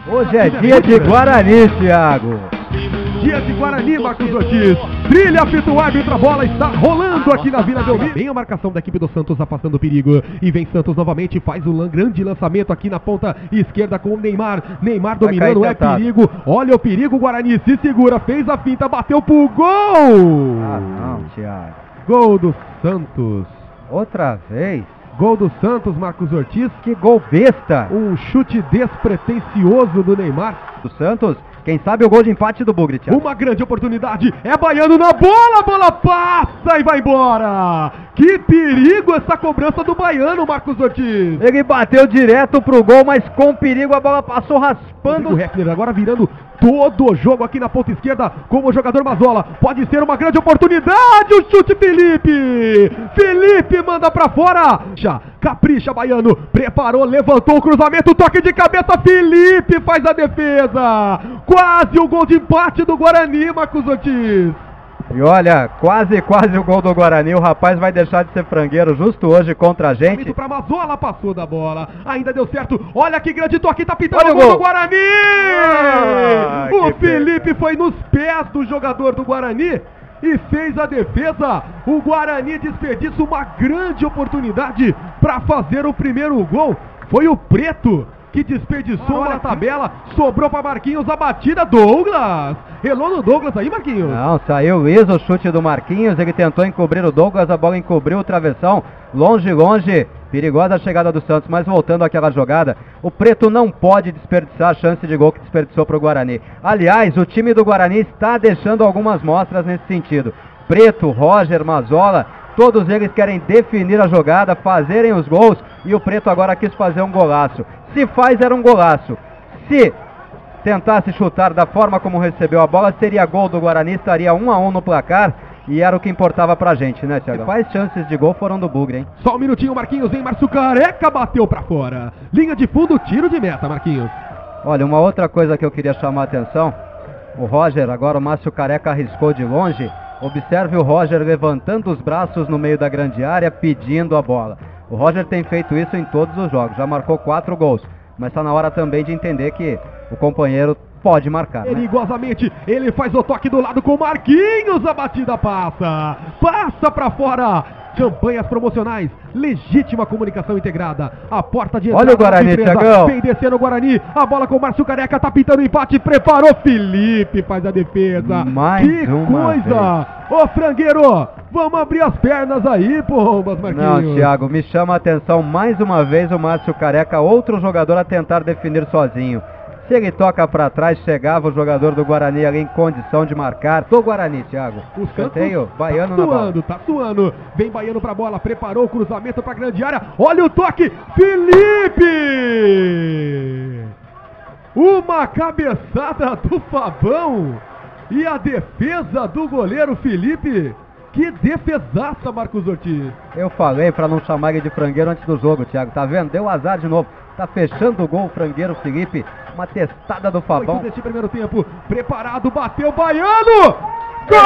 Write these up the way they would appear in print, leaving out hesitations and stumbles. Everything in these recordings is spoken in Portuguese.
Hoje é dia de Guarani, Thiago. Dia de Guarani, Marcos Ortiz. Trilha, apita o árbitro, a bola está rolando aqui na Vila Belmiro. Vem a marcação da equipe do Santos afastando o perigo. E vem Santos novamente, faz um grande lançamento aqui na ponta esquerda com o Neymar. Neymar dominando, é perigo. Olha o perigo, Guarani se segura, fez a finta, bateu pro gol. Ah, não, Thiago. Gol do Santos. Outra vez. Gol do Santos, Marcos Ortiz. Que gol besta. Um chute despretensioso do Neymar. Do Santos. Quem sabe o gol de empate do Bugre, Thiago. Uma grande oportunidade, é Baiano na bola, a bola passa e vai embora. Que perigo essa cobrança do Baiano, Marcos Ortiz. Ele bateu direto pro gol, mas com perigo a bola passou raspando. O Heckler agora virando todo o jogo aqui na ponta esquerda como o jogador Mazola. Pode ser uma grande oportunidade, o chute Felipe. Felipe manda pra fora. Capricha, Baiano, preparou, levantou o cruzamento, toque de cabeça, Felipe faz a defesa. Quase o gol de empate do Guarani, Marcos Ortiz. E olha, quase o gol do Guarani. O rapaz vai deixar de ser frangueiro justo hoje contra a gente. Pra Mazola, passou da bola, ainda deu certo. Olha que grande toque, tá pintando o gol do Guarani. O Felipe foi nos pés do jogador do Guarani e fez a defesa. O Guarani desperdiça uma grande oportunidade para fazer o primeiro gol. Foi o Preto que desperdiçou na tabela, sobrou para Marquinhos a batida. Douglas, relou no Douglas aí, Marquinhos. Não, saiu liso o chute do Marquinhos, ele tentou encobrir o Douglas, a bola encobriu o travessão, longe, perigosa a chegada do Santos, mas voltando àquela jogada, o Preto não pode desperdiçar a chance de gol que desperdiçou para o Guarani. Aliás, o time do Guarani está deixando algumas mostras nesse sentido. Preto, Roger, Mazola, todos eles querem definir a jogada, fazerem os gols, e o Preto agora quis fazer um golaço. Se faz, era um golaço. Se tentasse chutar da forma como recebeu a bola, seria gol do Guarani, estaria 1-1 no placar, e era o que importava pra gente, né, Thiago? Quais chances de gol foram do Bugre, hein? Só um minutinho, Marquinhos, hein? Márcio Careca bateu pra fora. Linha de fundo, tiro de meta, Marquinhos. Olha, uma outra coisa que eu queria chamar a atenção, o Roger, agora o Márcio Careca arriscou de longe. Observe o Roger levantando os braços no meio da grande área, pedindo a bola. O Roger tem feito isso em todos os jogos, já marcou 4 gols, mas está na hora também de entender que o companheiro pode marcar, né? Perigosamente, ele faz o toque do lado com o Marquinhos, a batida passa pra fora. Campanhas promocionais, legítima comunicação integrada, a porta de entrada. Olha o Guarani, Thiagão. Vem descendo o Guarani, a bola com o Márcio Careca, tá pintando o empate, preparou, Felipe faz a defesa. Que coisa! Ô frangueiro, vamos abrir as pernas aí, pombas, Marquinhos. Não, Thiago, me chama a atenção mais uma vez o Márcio Careca, outro jogador a tentar definir sozinho. Se ele toca pra trás, chegava o jogador do Guarani ali em condição de marcar. Do Guarani, Thiago. O Santos Baiano na bola. Tá suando. Vem Baiano pra bola, preparou o cruzamento pra grande área. Olha o toque, Felipe! Uma cabeçada do Fabão e a defesa do goleiro Felipe. Que defesaça, Marcos Ortiz. Eu falei pra não chamar ele de frangueiro antes do jogo, Thiago. Tá vendo? Deu azar de novo. Tá fechando o gol o frangueiro Felipe. Uma testada do Fabão. Nesse primeiro tempo, preparado, bateu Baiano! Gol!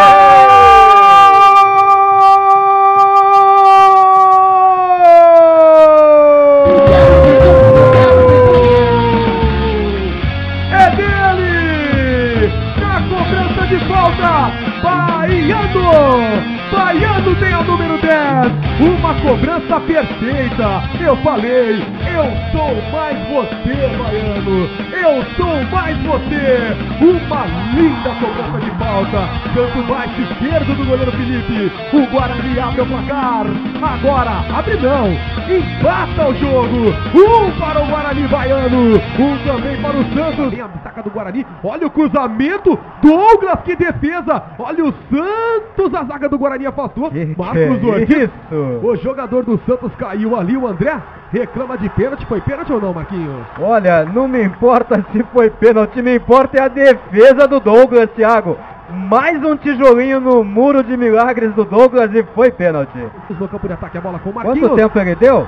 É dele! Na cobrança de falta, Baiano tem a número 10. Uma cobrança perfeita. Eu falei, eu sou mais você, Baiano. Eu sou mais você. Uma linda cobrança de falta. Canto baixo esquerdo do goleiro Felipe. O Guarani abre o placar. Agora, abre não. Empata o jogo. Para o Guarani, Baiano. Também para o Santos. Tem a saca do Guarani. Olha o cruzamento. Douglas, que defesa. Olha o Santos. A zaga do Guarani afastou. Marcos Ortiz. O jogador do Santos caiu ali. O André reclama de pênalti. Foi pênalti ou não, Marquinhos? Olha, não me importa se foi pênalti. Me importa é a defesa do Douglas, Thiago. Mais um tijolinho no muro de milagres do Douglas e foi pênalti. No campo de ataque, a bola com o Marquinhos. Quanto tempo ele deu?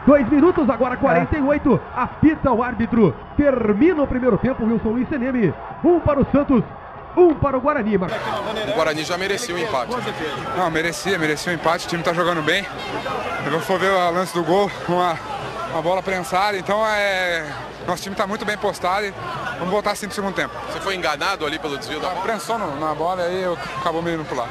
2 minutos, agora 48. Apita o árbitro. Termina o primeiro tempo, Wilson Luiz Seneme. 1 para o Santos, 1 para o Guarani. O Guarani já merecia o empate. Não, merecia o empate. O time tá jogando bem. Eu vou ver o lance do gol, uma bola prensada. Então Nosso time está muito bem postado e vamos voltar assim no segundo tempo. Você foi enganado ali pelo desvio da bola? Pressão na bola e aí acabou me indo pro lado.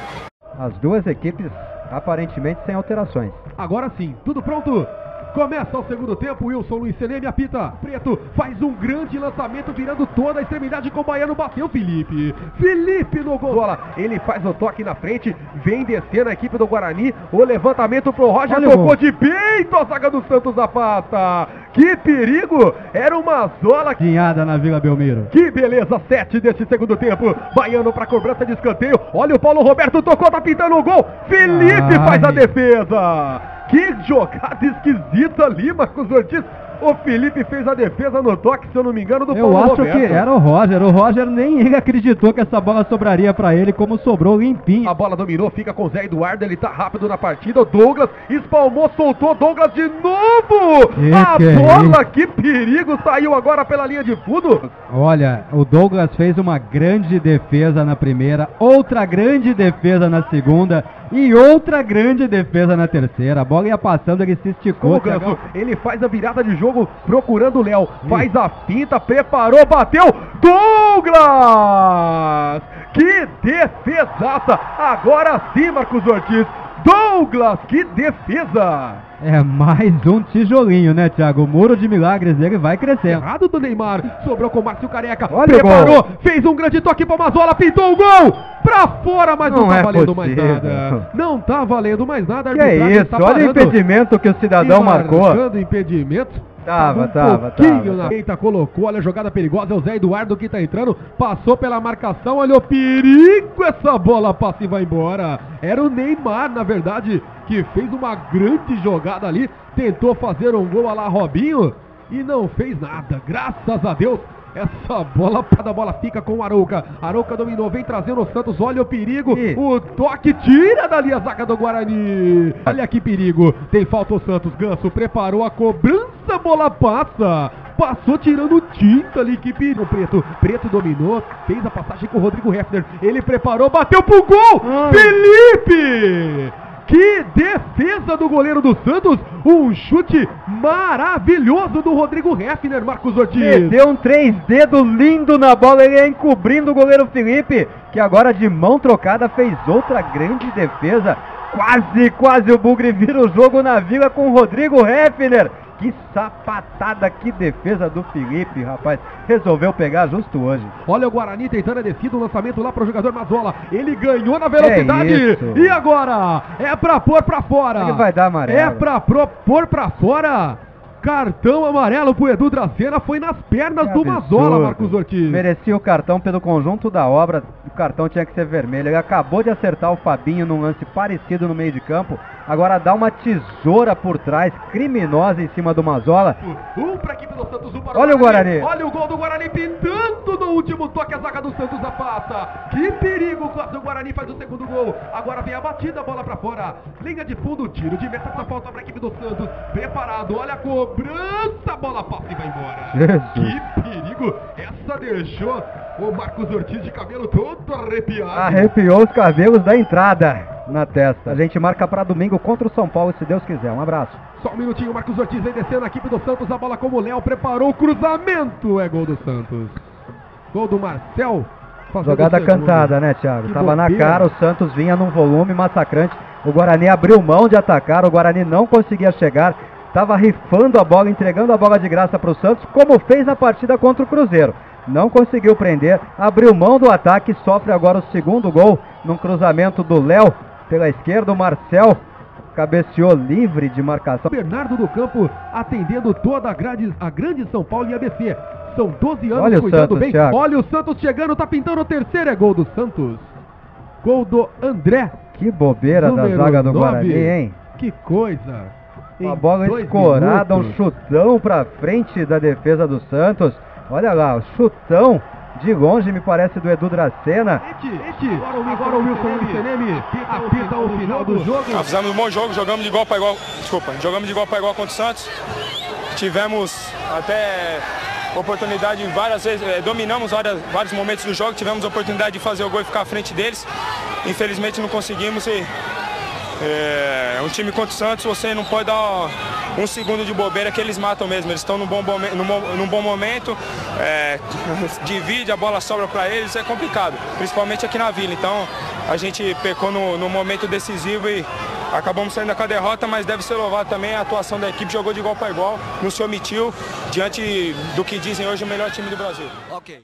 As duas equipes aparentemente sem alterações. Agora sim, tudo pronto? Começa o segundo tempo, Wilson Luiz Seneme apita. Preto faz um grande lançamento, virando toda a extremidade com o baiano, bateu Felipe. Felipe no gol. Bola, ele faz o toque na frente, vem descendo a equipe do Guarani. O levantamento pro Roger, olha, tocou de peito, a zaga do Santos afasta. Que perigo, era uma zola. Guinhada na Vila Belmiro. Que beleza, 7 desse segundo tempo. Baiano pra cobrança de escanteio. Olha o Paulo Roberto, tocou, tá pintando o gol. Felipe faz a defesa. Que jogada esquisita ali, Marcos Ortiz. O Felipe fez a defesa no toque, se eu não me engano, do Paulo Roberto. Eu acho que era o Roger. O Roger nem ele acreditou que essa bola sobraria pra ele, como sobrou limpinho. A bola dominou, fica com o Zé Eduardo, ele tá rápido na partida. O Douglas espalmou, soltou, Douglas de novo. A bola, que perigo, saiu agora pela linha de fundo. Olha, o Douglas fez uma grande defesa na primeira, outra grande defesa na segunda e outra grande defesa na terceira. A bola ia passando, ele se esticou. Ganso, ele faz a virada de jogo procurando o Léo, faz a finta, preparou, bateu, Douglas! Que defesaça! Agora sim, Marcos Ortiz, Douglas, que defesa! É mais um tijolinho, né, Thiago? O muro de milagres, ele vai crescendo. Errado do Neymar, sobrou com o Márcio Careca, olha, preparou, fez um grande toque para Mazola, pintou o gol! Pra fora, mas não tá valendo mais nada. Não tá valendo mais nada. Que é isso? Olha o impedimento que o cidadão marcou. Marcando impedimento. Tava. Na peita, colocou, olha a jogada perigosa, é o Zé Eduardo que tá entrando, passou pela marcação, olha o perigo, essa bola passa e vai embora. Era o Neymar, na verdade, que fez uma grande jogada ali, tentou fazer um gol a lá Robinho e não fez nada, graças a Deus. Essa bola, cada bola fica com o Arouca. Arouca dominou, vem trazendo o Santos, olha o perigo. O toque tira dali a zaga do Guarani. Olha que perigo, tem falta o Santos. Ganso preparou a cobrança, bola passa. Passou tirando tinta ali, que perigo. Preto dominou, fez a passagem com o Rodrigo Hefner. Ele preparou, bateu pro gol. Felipe! Que defesa do goleiro do Santos, um chute maravilhoso do Rodrigo Hefner, Marcos Ortiz. Deu um 3 dedos lindo na bola, ele ia encobrindo o goleiro Felipe, que agora de mão trocada fez outra grande defesa. Quase o Bugre vira o jogo na Vila com o Rodrigo Hefner. Que sapatada, que defesa do Felipe, rapaz. Resolveu pegar justo hoje. Olha o Guarani tentando a descida, o lançamento lá para o jogador Mazola. Ele ganhou na velocidade. E agora? É pra pôr pra fora. Ele vai dar amarelo. É pra pôr pra fora. Cartão amarelo pro Edu Dracena, foi nas pernas do Mazola, Marcos Ortiz. Merecia o cartão pelo conjunto da obra, o cartão tinha que ser vermelho. Ele acabou de acertar o Fabinho num lance parecido no meio de campo, agora dá uma tesoura por trás, criminosa em cima do Mazola. Pra equipe do Santos, para olha o Guarani. Olha o gol do Guarani pintando no último toque, a zaga do Santos afasta. Que perigo, quase o Guarani faz o segundo gol. Agora vem a batida, bola pra fora. Linha de fundo, tiro de meta, essa falta pra equipe do Santos. Preparado, olha a cobrança, bola passa e vai embora. Que perigo, essa deixou o Marcos Ortiz de cabelo todo arrepiado. Arrepiou os cabelos da entrada na testa. A gente marca para domingo contra o São Paulo, se Deus quiser. Um abraço. Só um minutinho, Marcos Ortiz vem descendo a equipe do Santos, a bola como o Léo preparou o cruzamento, é gol do Santos. Gol do Marcel. Jogada cantada, né, Thiago? Tava na cara, o Santos vinha num volume massacrante. O Guarani abriu mão de atacar, o Guarani não conseguia chegar. Tava rifando a bola, entregando a bola de graça para o Santos, como fez na partida contra o Cruzeiro. Não conseguiu prender, abriu mão do ataque, sofre agora o segundo gol num cruzamento do Léo pela esquerda. O Marcel cabeceou livre de marcação. Bernardo do Campo atendendo toda a grande São Paulo e ABC. São 12 anos olha cuidando Santos, bem. Thiago. Olha o Santos chegando, tá pintando o terceiro, é gol do Santos. Gol do André. Que bobeira da zaga do Guarani, hein? Que coisa. Uma bola escorada, um chutão pra frente da defesa do Santos. Olha lá, o chutão de longe, me parece, do Edu Dracena. Agora o Wilson Luiz Seneme apita o final do jogo. Fizemos um bom jogo, jogamos de igual para igual. Jogamos de igual para igual contra o Santos. Tivemos até oportunidade várias vezes, dominamos vários momentos do jogo, tivemos a oportunidade de fazer o gol e ficar à frente deles. Infelizmente não conseguimos e um time contra o Santos, você não pode dar um segundo de bobeira que eles matam mesmo. Eles estão num bom momento, divide, a bola sobra para eles, é complicado, principalmente aqui na Vila. Então a gente pecou no momento decisivo e acabamos saindo com a derrota, mas deve ser louvado também a atuação da equipe, jogou de igual para igual, não se omitiu diante do que dizem hoje o melhor time do Brasil. Ok.